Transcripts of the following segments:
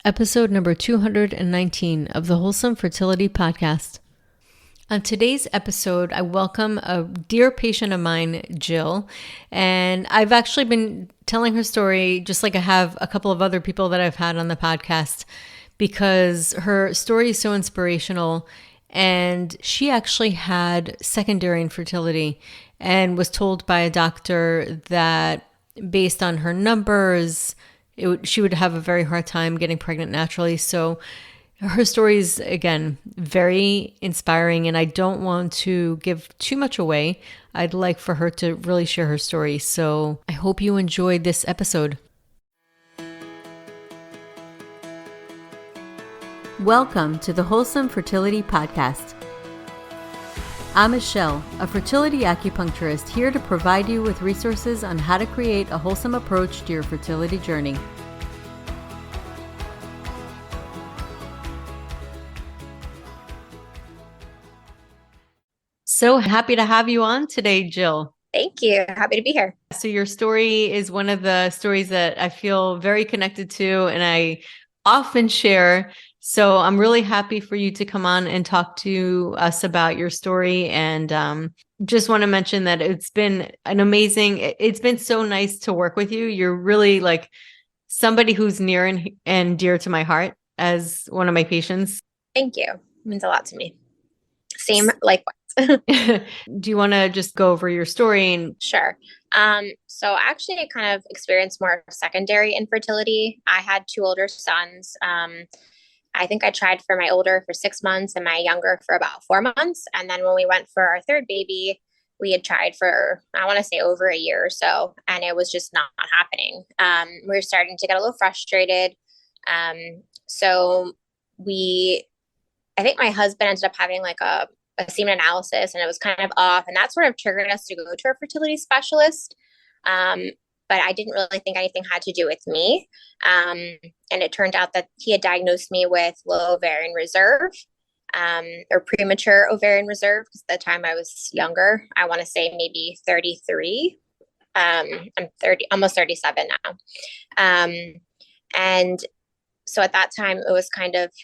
episode number 219 of the Wholesome Fertility Podcast. On today's episode, I welcome a dear patient of mine, Jill, and I've actually been telling her story just like I have a couple of other people that I've had on the podcast because her story is so inspirational, and she actually had secondary infertility and was told by a doctor that based on her numbers, she would have a very hard time getting pregnant naturally. So her story is, again, very inspiring, and I don't want to give too much away. I'd like for her to really share her story. So I hope you enjoyed this episode. Welcome to the Wholesome Fertility Podcast. I'm Michelle, a fertility acupuncturist here to provide you with resources on how to create a wholesome approach to your fertility journey. So happy to have you on today, Jill. Thank you. Happy to be here. So your story is one of the stories that I feel very connected to and I often share. So I'm really happy for you to come on and talk to us about your story. And just want to mention that it's been it's been so nice to work with you. You're really like somebody who's near and dear to my heart as one of my patients. Thank you. It means a lot to me. Same, likewise. Do you want to just go over your story? Sure. So actually I kind of experienced more secondary infertility. I had two older sons. I think I tried for my older for 6 months and my younger for about 4 months. And then when we went for our third baby, we had tried for, I want to say over a year or so, and it was just not happening. We were starting to get a little frustrated. So I think my husband ended up having like a semen analysis and it was kind of off, and that sort of triggered us to go to a fertility specialist. But I didn't really think anything had to do with me. And it turned out that he had diagnosed me with low ovarian reserve, or premature ovarian reserve, because at the time I was younger. I want to say maybe 33. I'm almost 37 now. And so at that time, it was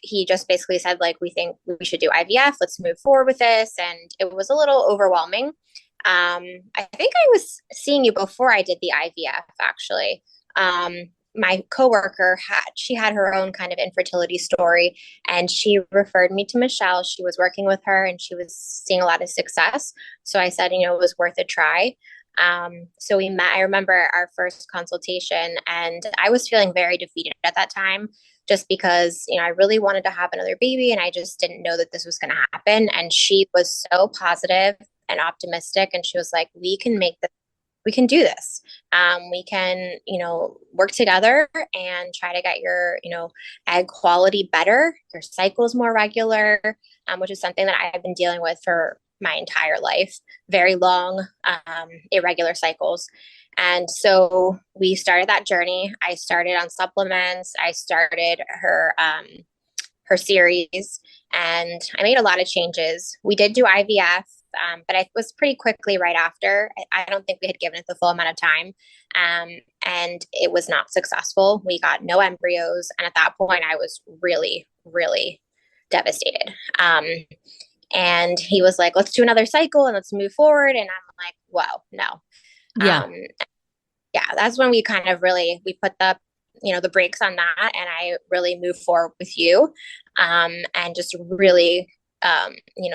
he just basically said, like, we think we should do IVF. Let's move forward with this. And it was a little overwhelming. I think I was seeing you before I did the IVF, actually. My coworker she had her own kind of infertility story, and she referred me to Michelle. She was working with her and she was seeing a lot of success. So I said, it was worth a try. So we met. I remember our first consultation, and I was feeling very defeated at that time, just because, I really wanted to have another baby and I just didn't know that this was going to happen. And she was so positive and optimistic. And she was like, we can do this. We can, work together and try to get your, egg quality better, your cycles more regular, which is something that I've been dealing with for my entire life, very long, irregular cycles. And so we started that journey. I started on supplements. I started her series, and I made a lot of changes. We did do IVF, but it was pretty quickly right after. I don't think we had given it the full amount of time. And it was not successful. We got no embryos. And at that point I was really, really devastated. And he was like, let's do another cycle and let's move forward. And I'm like, whoa, no. Yeah. That's when we kind of we put the brakes on that. And I really moved forward with you, and just really,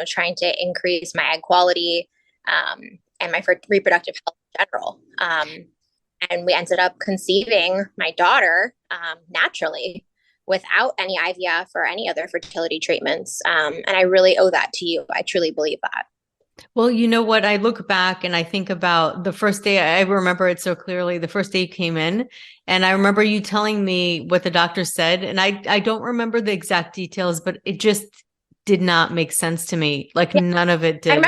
trying to increase my egg quality, and my reproductive health in general. And we ended up conceiving my daughter, naturally, without any IVF or any other fertility treatments. And I really owe that to you. I truly believe that. Well, you know what? I look back and I think about the first day. I remember it so clearly. The first day you came in, and I remember you telling me what the doctor said. And I don't remember the exact details, but it just did not make sense to me. Like none of it did.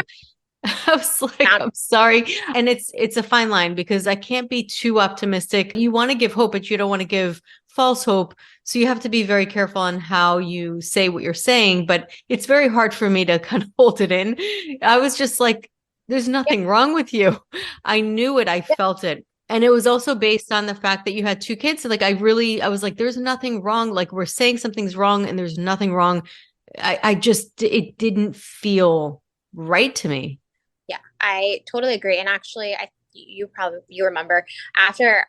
I was like, I'm sorry. And it's a fine line because I can't be too optimistic. You want to give hope, but you don't want to give false hope. So you have to be very careful on how you say what you're saying, but it's very hard for me to kind of hold it in. I was just like, there's nothing wrong with you. I knew it. I felt it. And it was also based on the fact that you had two kids. So like, I was like, there's nothing wrong. Like we're saying something's wrong and there's nothing wrong. I just, it didn't feel right to me. Yeah, I totally agree. And actually, you remember after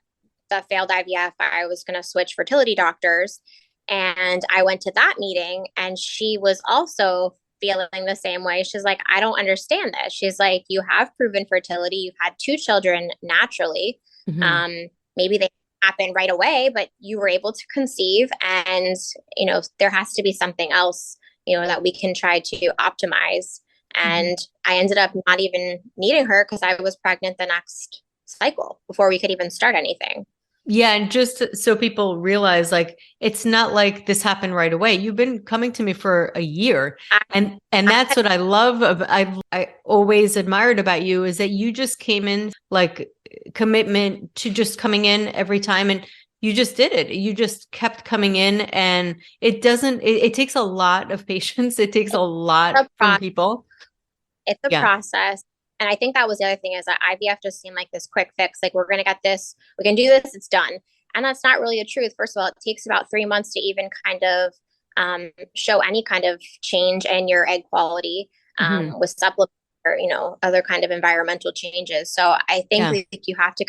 the failed IVF, I was going to switch fertility doctors, and I went to that meeting, and she was also feeling the same way. She's like, I don't understand this. She's like, you have proven fertility. You've had two children naturally. Mhm. Um, Maybe they happen right away, but you were able to conceive, and there has to be something else, that we can try to optimize. Mhm. And I ended up not even needing her because I was pregnant the next cycle before we could even start anything. Yeah, and just so people realize, like, it's not like this happened right away. You've been coming to me for a year, I, and I that's had, what I love. I always admired about you is that you just came in like commitment to just coming in every time, and you just did it. You just kept coming in, and it doesn't. It takes a lot of patience. It takes a it's lot a from process. people. It's a Yeah. process. And I think that was the other thing is that IVF just seemed like this quick fix. Like, we're going to get this, we can do this, it's done. And that's not really a truth. First of all, it takes about 3 months to even kind of show any kind of change in your egg quality Hmm. with supplements or, other kind of environmental changes. So I think Yeah. like you have to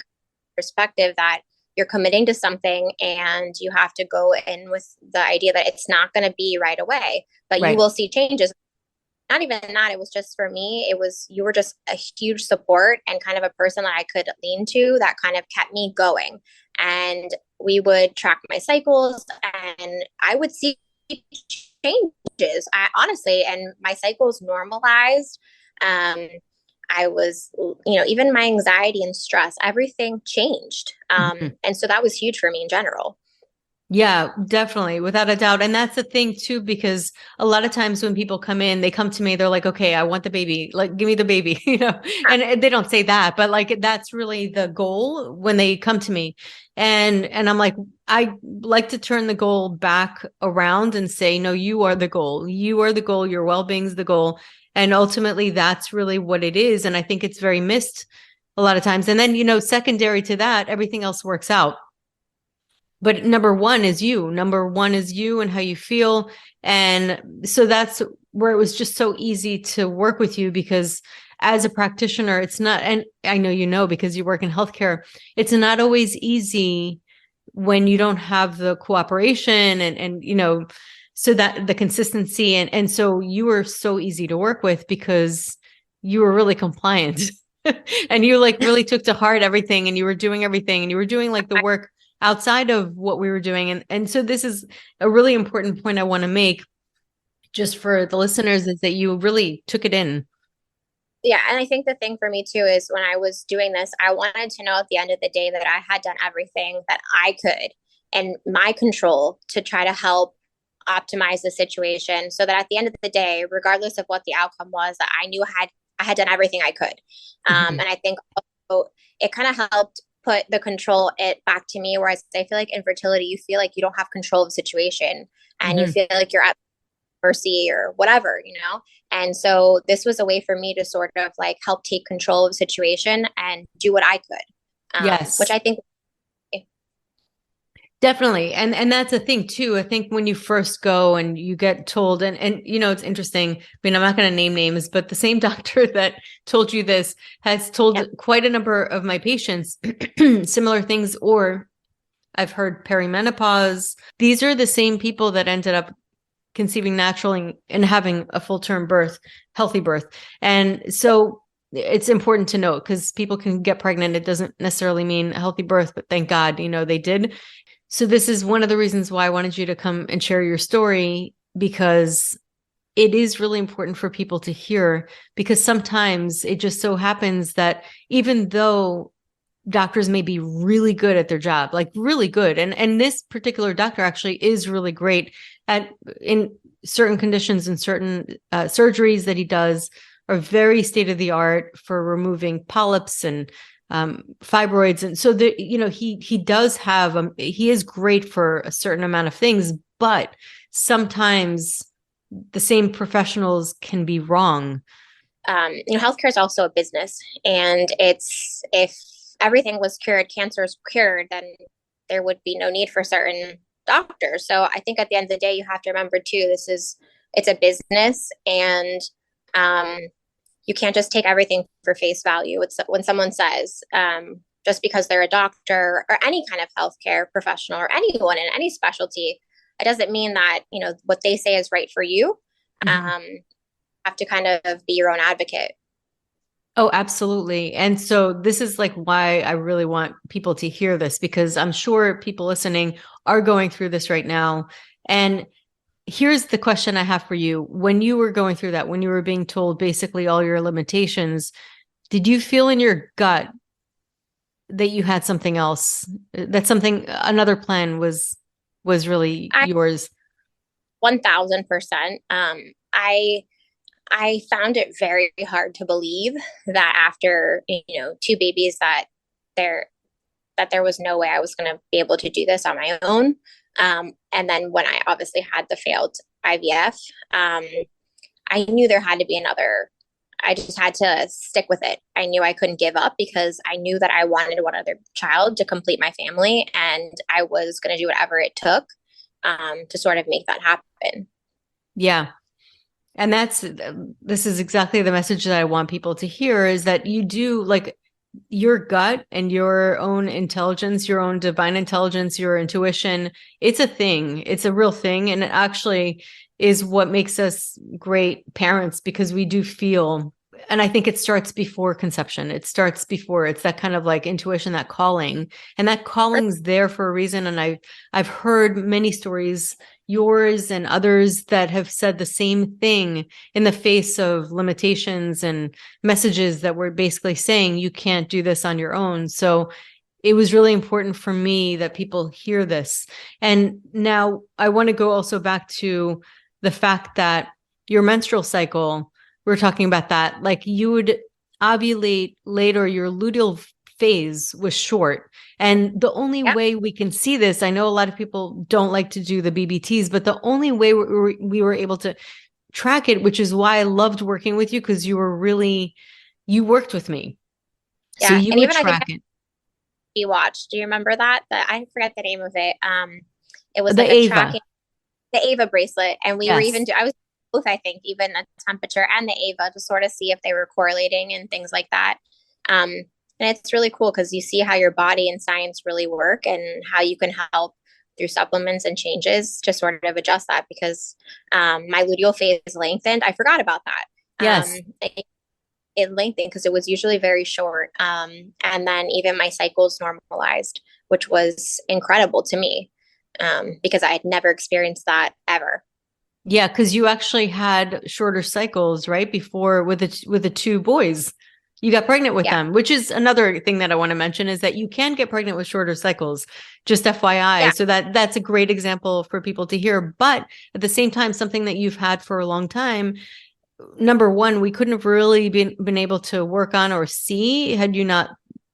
perspective that you're committing to something and you have to go in with the idea that it's not going to be right away, but you Right. will see changes. Not even that, it was just for me, it was you were just a huge support and kind of a person that I could lean to that kind of kept me going. And we would track my cycles and I would see changes. I honestly, and my cycles normalized. um I was, even my anxiety and stress, everything changed. Mhm. And so that was huge for me in general. Yeah, definitely, without a doubt. And that's the thing too, because a lot of times when people come in, they come to me, they're like, okay, I want the baby, like, give me the baby, and they don't say that, but like, that's really the goal when they come to me. And I'm like, I like to turn the goal back around and say, no, you are the goal. You are the goal. Your well-being's the goal. And ultimately that's really what it is. And I think it's very missed a lot of times. And then, secondary to that, everything else works out, but number one is you and how you feel. And so that's where it was just so easy to work with you, because as a practitioner, it's not, and I know, because you work in healthcare, it's not always easy when you don't have the cooperation and so that the consistency, and so you were so easy to work with because you were really compliant. And you like really took to heart everything, and you were doing everything, and you were doing like the work outside of what we were doing. And so this is a really important point I want to make just for the listeners, is that you really took it in. Yeah, and I think the thing for me too is when I was doing this, I wanted to know at the end of the day that I had done everything that I could and my control to try to help optimize the situation so that at the end of the day, regardless of what the outcome was, that I knew I had done everything I could. Mhm. And I think also it kind of helped put the control it back to me, whereas I feel like infertility, you feel like you don't have control of the situation and you Mhm. feel like you're at mercy or whatever. And so this was a way for me to sort of like help take control of the situation and do what I could, which Yes. I think. Definitely. And that's a thing too. I think when you first go and you get told, and it's interesting. I mean, I'm not going to name names, but the same doctor that told you this has told Yeah, quite a number of my patients similar things, or I've heard perimenopause. These are the same people that ended up conceiving naturally and having a full-term birth, healthy birth. And so it's important to note, because people can get pregnant. It doesn't necessarily mean a healthy birth, but thank God, they did. So this is one of the reasons why I wanted you to come and share your story, because it is really important for people to hear, because sometimes it just so happens that even though doctors may be really good at their job, like really good, and this particular doctor actually is really great at in certain conditions and certain surgeries that he does are very state of the art for removing polyps and fibroids. And so he does have he is great for a certain amount of things, but sometimes the same professionals can be wrong. healthcare is also a business, and it's if everything was cured, cancer is cured, then there would be no need for certain doctors. So I think at the end of the day, you have to remember too, it's a business, and um, you can't just take everything for face value. It's when someone says, just because they're a doctor or any kind of healthcare professional or anyone in any specialty, it doesn't mean that, what they say is right for you. Have to kind of be your own advocate. Oh, absolutely. And so this is like why I really want people to hear this, because I'm sure people listening are going through this right now. And here's the question I have for you. When you were going through that, when you were being told basically all your limitations, did you feel in your gut that you had something else, that another plan was really yours? 1000%. I found it very hard to believe that after, two babies there there was no way I was going to be able to do this on my own. And then when I obviously had the failed IVF, I knew there had to be another. I just had to stick with it. I knew I couldn't give up because I knew that I wanted one other child to complete my family, and I was going to do whatever it took to sort of make that happen. Yeah. And this is exactly the message that I want people to hear, is that you do, like, your gut and your own intelligence, your own divine intelligence, your intuition. It's a thing. It's a real thing. And it actually is what makes us great parents, because we do feel, and I think it starts before conception. It's that kind of like intuition, that calling, and that calling's there for a reason. And I've heard many stories, yours and others, that have said the same thing in the face of limitations and messages that were basically saying you can't do this on your own. So it was really important for me that people hear this. And now I want to go also back to the fact that your menstrual cycle, we're talking about that, like you would ovulate later, your luteal phase was short. And the only way we can see this, I know a lot of people don't like to do the BBTs, but the only way we were able to track it, which is why I loved working with you, because you worked with me. Yeah. So you and would even track it. You watched. Do you remember that? I forget the name of it. It was The like a Ava. tracking, the Ava bracelet, and we were Yes. I was both, I think, even the temperature and the Ava, to sort of see if they were correlating and things like that. And it's really cool because you see how your body and science really work, and how you can help through supplements and changes to sort of adjust that, because my luteal phase lengthened. I forgot about that. Yes. It lengthened because it was usually very short. And then even my cycles normalized, which was incredible to me, because I had never experienced that ever. Yeah, because you actually had shorter cycles, right? Before with the two boys. You got pregnant with them, which is another thing that I want to mention, is that you can get pregnant with shorter cycles, just FYI. Yeah. So that's a great example for people to hear. But at the same time, something that you've had for a long time, number one, we couldn't have really been able to work on or see had you not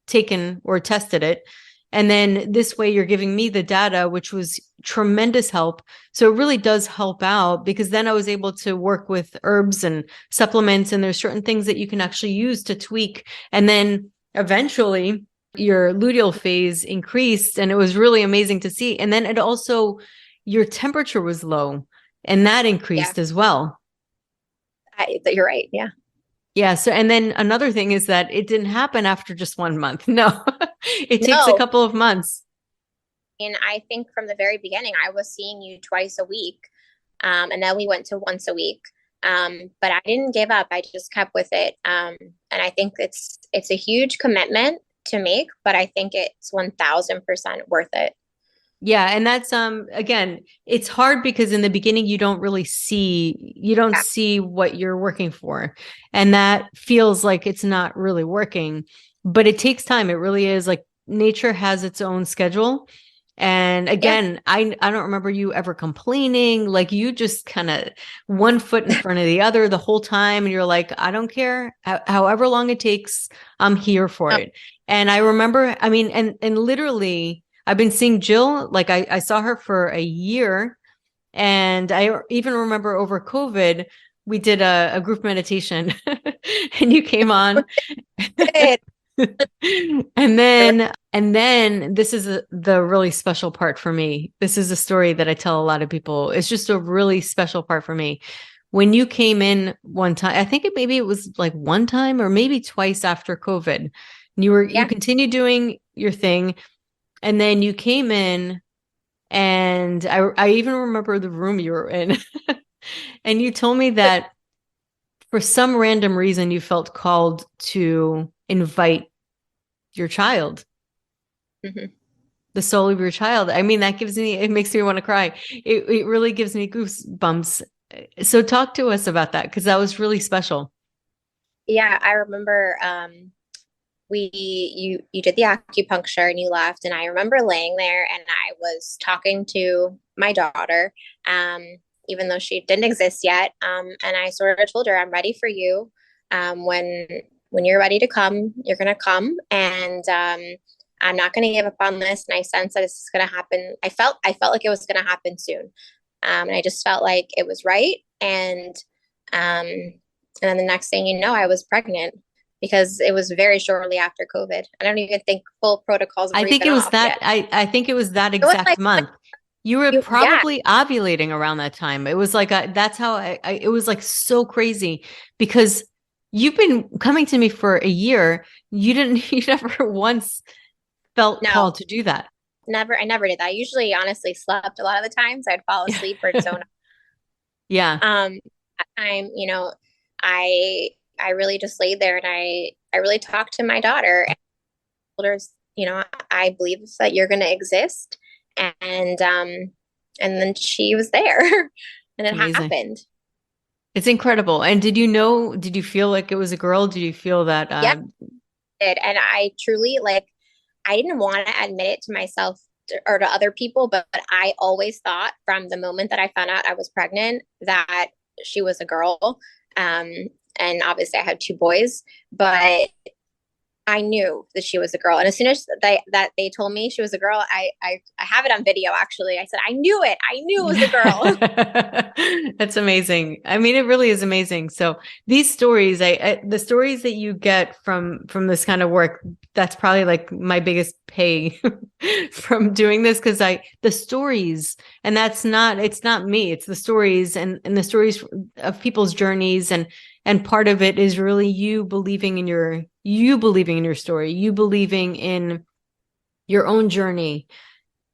taken or tested it. And then this way you're giving me the data, which was tremendous help. So it really does help out, because then I was able to work with herbs and supplements, and there's certain things that you can actually use to tweak. And then eventually your luteal phase increased, and it was really amazing to see. And then it also, your temperature was low, and that increased as well. You're right. Yeah. Yeah. So, and then another thing is that it didn't happen after just 1 month. No, it takes a couple of months. And I think from the very beginning, I was seeing you twice a week. And then we went to once a week. But I didn't give up. I just kept with it. And I think it's a huge commitment to make, but I think it's 1000% worth it. Yeah. And that's, again, it's hard because in the beginning, you don't see what you're working for. And that feels like it's not really working, but it takes time. It really is. Like, nature has its own schedule. And again, I don't remember you ever complaining. Like, you just kind of one foot in front of the other the whole time. And you're like, I don't care. However long it takes, I'm here for it. And I remember, I mean, and literally, I've been seeing Jill, like I saw her for a year. And I even remember over COVID, we did a group meditation and you came on. And then this is the really special part for me. This is a story that I tell a lot of people. It's just a really special part for me. When you came in one time, I think maybe it was like one time or maybe twice after COVID. You Yeah. continued doing your thing, and then you came in, and I even remember the room you were in. And you told me that for some random reason you felt called to invite your child, Hmm. the soul of your child. I mean, it makes me want to cry. It really gives me goosebumps. So talk to us about that, because that was really special. Yeah, I remember you did the acupuncture and you left, and I remember laying there and I was talking to my daughter, um, even though she didn't exist yet. And I sort of told her, I'm ready for you. When you're ready to come, you're gonna come, and I'm not gonna give up on this. And I sense that this is gonna happen. I felt like it was gonna happen soon. And I just felt like it was right. And then the next thing you know, I was pregnant because it was very shortly after COVID. I don't even think full protocols I were think even it was off that yet. I think it was that It was exact like, month. You were yeah, probably ovulating around that time. It was like that's how it was like so crazy, because you've been coming to me for a year. You never once felt no, called to do that. never. I never did that. I usually, honestly, slept a lot of the times. I'd fall asleep or zone. Yeah, That time, I really just laid there and I really talked to my daughter and told her, I believe that you're going to exist, and then she was there, and it's it amazing. happened. It's incredible. And did you feel like it was a girl? Did you feel that Yeah, and I truly like. I didn't want to admit it to myself or to other people, but I always thought from the moment that I found out I was pregnant that she was a girl. Um, and obviously I had two boys, but I knew that she was a girl. And as soon as they told me she was a girl, I have it on video actually. I said, I knew it. I knew it was a girl. That's amazing. I mean, it really is amazing. So these stories, the stories that you get from this kind of work, that's probably like my biggest pay from doing this, because the stories, and it's not me, it's the stories and the stories of people's journeys, and part of it is really you believing in your story, you believing in your own journey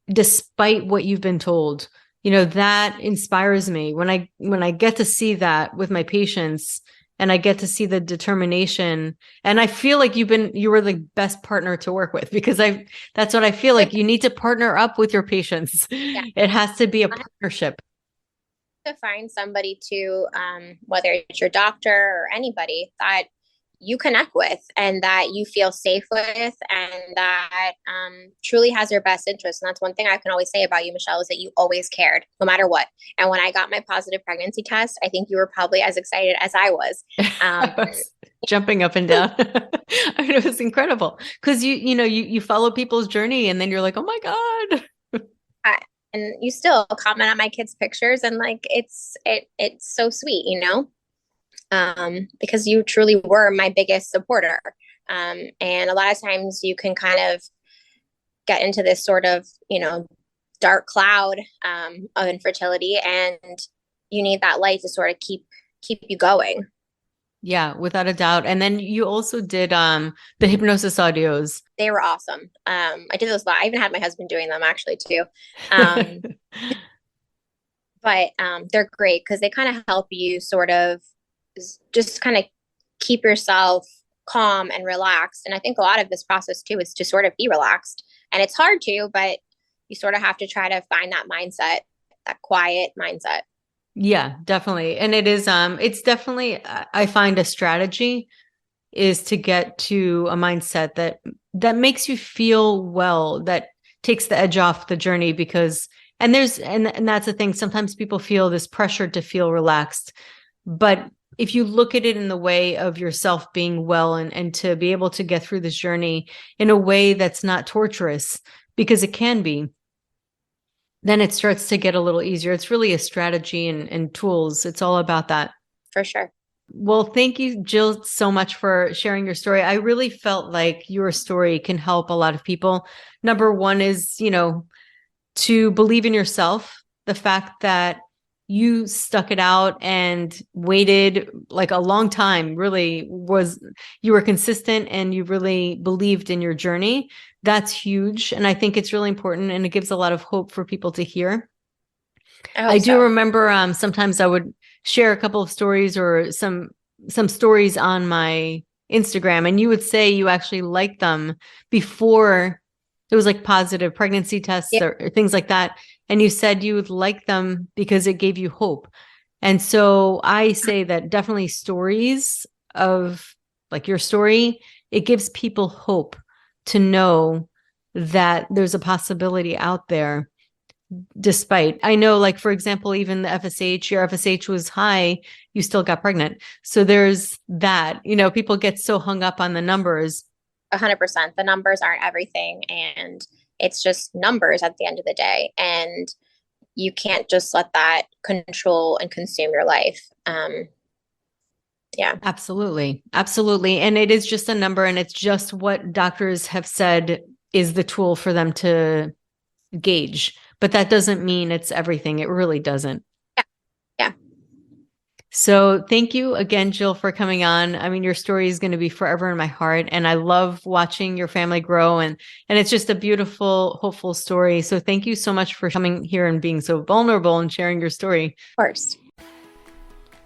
despite what you've been told. That inspires me when I get to see that with my patients, and I get to see the determination. And I feel like you were the best partner to work with, because that's what I feel like. You need to partner up with your patients. Yeah. It has to be a partnership. To find somebody to, whether it's your doctor or anybody that you connect with and that you feel safe with, and that truly has your best interest. And that's one thing I can always say about you, Michelle, is that you always cared no matter what. And when I got my positive pregnancy test, I think you were probably as excited as I was. Um, I was jumping up and down. I mean, it was incredible, because you follow people's journey, and then you're like, oh my God. I, and you still comment on my kids' pictures, and like it's so sweet, because you truly were my biggest supporter. And a lot of times you can kind of get into this sort of, dark cloud of infertility, and you need that light to sort of keep you going. Yeah, without a doubt. And then you also did the hypnosis audios. They were awesome. I did those a lot. I even had my husband doing them actually too. Um, but they're great because they kind of help you sort of just kind of keep yourself calm and relaxed. And I think a lot of this process too is to sort of be relaxed. And it's hard to, but you sort of have to try to find that mindset, that quiet mindset. Yeah, definitely. And it's definitely, I find, a strategy is to get to a mindset that makes you feel well, that takes the edge off the journey, because and that's the thing. Sometimes people feel this pressure to feel relaxed, but if you look at it in the way of yourself being well, and to be able to get through this journey in a way that's not torturous, because it can be, then it starts to get a little easier. It's really a strategy and tools. It's all about that. For sure. Well, thank you, Jill, so much for sharing your story. I really felt like your story can help a lot of people. Number one is, to believe in yourself, the fact that you stuck it out and waited like a long time, really you were consistent and you really believed in your journey. That's huge. And I think it's really important and it gives a lot of hope for people to hear. I I hope do so. remember sometimes I would share a couple of stories or some stories on my Instagram, and you would say you actually liked them before it was like positive pregnancy tests Yeah, or things like that. And you said you would like them because it gave you hope. And so I say that definitely stories of like your story, it gives people hope to know that there's a possibility out there despite. I know, like, for example, even the FSH, your FSH was high, you still got pregnant. So there's that, people get so hung up on the numbers. 100%. The numbers aren't everything, and it's just numbers at the end of the day. And you can't just let that control and consume your life. Yeah. Absolutely. Absolutely. And it is just a number, and it's just what doctors have said is the tool for them to gauge. But that doesn't mean it's everything. It really doesn't. Yeah. Yeah. So thank you again, Jill, for coming on. I mean, your story is going to be forever in my heart, and I love watching your family grow, and it's just a beautiful, hopeful story. So thank you so much for coming here and being so vulnerable and sharing your story. Of course.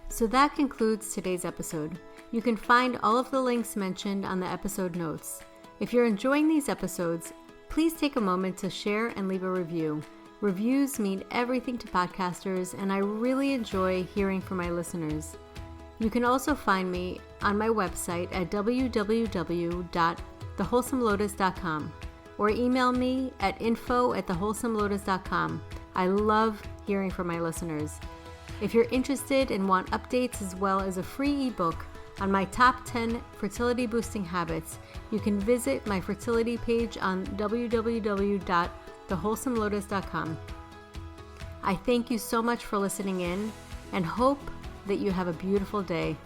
So that concludes today's episode. You can find all of the links mentioned on the episode notes. If you're enjoying these episodes, please take a moment to share and leave a review. Reviews mean everything to podcasters, and I really enjoy hearing from my listeners. You can also find me on my website at www.thewholesomelotus.com or email me at info@thewholesomelotus.com. I love hearing from my listeners. If you're interested and want updates as well as a free ebook on my top 10 fertility boosting habits, you can visit my fertility page on www.thewholesomelotus.com. I thank you so much for listening in and hope that you have a beautiful day.